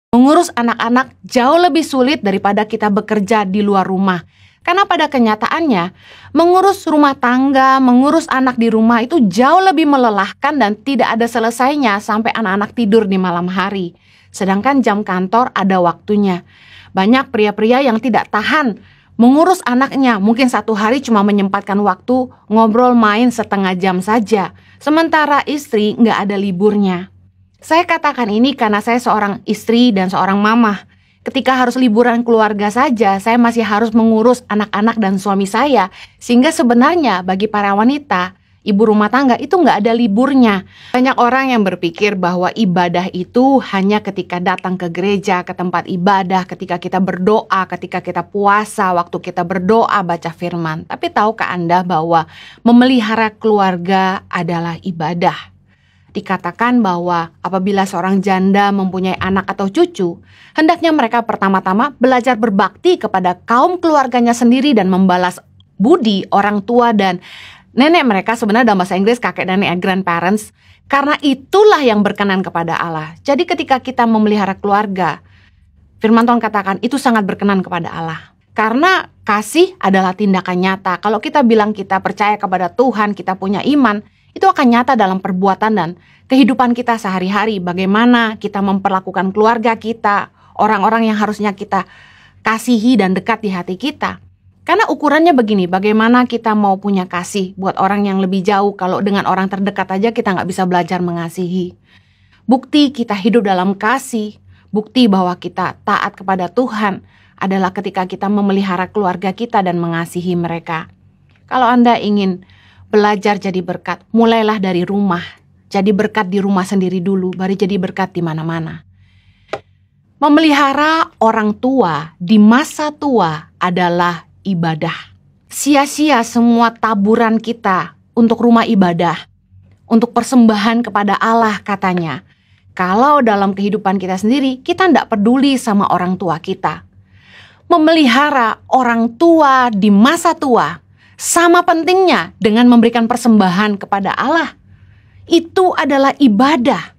Mengurus anak-anak jauh lebih sulit daripada kita bekerja di luar rumah. Karena pada kenyataannya, mengurus rumah tangga, mengurus anak di rumah itu jauh lebih melelahkan dan tidak ada selesainya sampai anak-anak tidur di malam hari. Sedangkan jam kantor ada waktunya. Banyak pria-pria yang tidak tahan mengurus anaknya, mungkin satu hari cuma menyempatkan waktu ngobrol main setengah jam saja. Sementara istri nggak ada liburnya. Saya katakan ini karena saya seorang istri dan seorang mama. Ketika harus liburan keluarga saja, saya masih harus mengurus anak-anak dan suami saya. Sehingga sebenarnya bagi para wanita, ibu rumah tangga itu nggak ada liburnya. Banyak orang yang berpikir bahwa ibadah itu hanya ketika datang ke gereja, ke tempat ibadah, ketika kita berdoa, ketika kita puasa, waktu kita berdoa, baca firman. Tapi tahukah Anda bahwa memelihara keluarga adalah ibadah? Dikatakan bahwa apabila seorang janda mempunyai anak atau cucu, hendaknya mereka pertama-tama belajar berbakti kepada kaum keluarganya sendiri dan membalas budi orang tua dan nenek mereka, sebenarnya dalam bahasa Inggris kakek dan nenek, grandparents, karena itulah yang berkenan kepada Allah. Jadi ketika kita memelihara keluarga, firman Tuhan katakan itu sangat berkenan kepada Allah. Karena kasih adalah tindakan nyata. Kalau kita bilang kita percaya kepada Tuhan, kita punya iman, itu akan nyata dalam perbuatan dan kehidupan kita sehari-hari. Bagaimana kita memperlakukan keluarga kita, orang-orang yang harusnya kita kasihi dan dekat di hati kita. Karena ukurannya begini, bagaimana kita mau punya kasih buat orang yang lebih jauh kalau dengan orang terdekat aja kita nggak bisa belajar mengasihi. Bukti kita hidup dalam kasih, bukti bahwa kita taat kepada Tuhan adalah ketika kita memelihara keluarga kita dan mengasihi mereka. Kalau Anda ingin belajar jadi berkat, mulailah dari rumah. Jadi berkat di rumah sendiri dulu, baru jadi berkat di mana-mana. Memelihara orang tua di masa tua adalah ibadah. Sia-sia semua taburan kita untuk rumah ibadah, untuk persembahan kepada Allah katanya. Kalau dalam kehidupan kita sendiri, kita tidak peduli sama orang tua kita. Memelihara orang tua di masa tua sama pentingnya dengan memberikan persembahan kepada Allah. Itu adalah ibadah.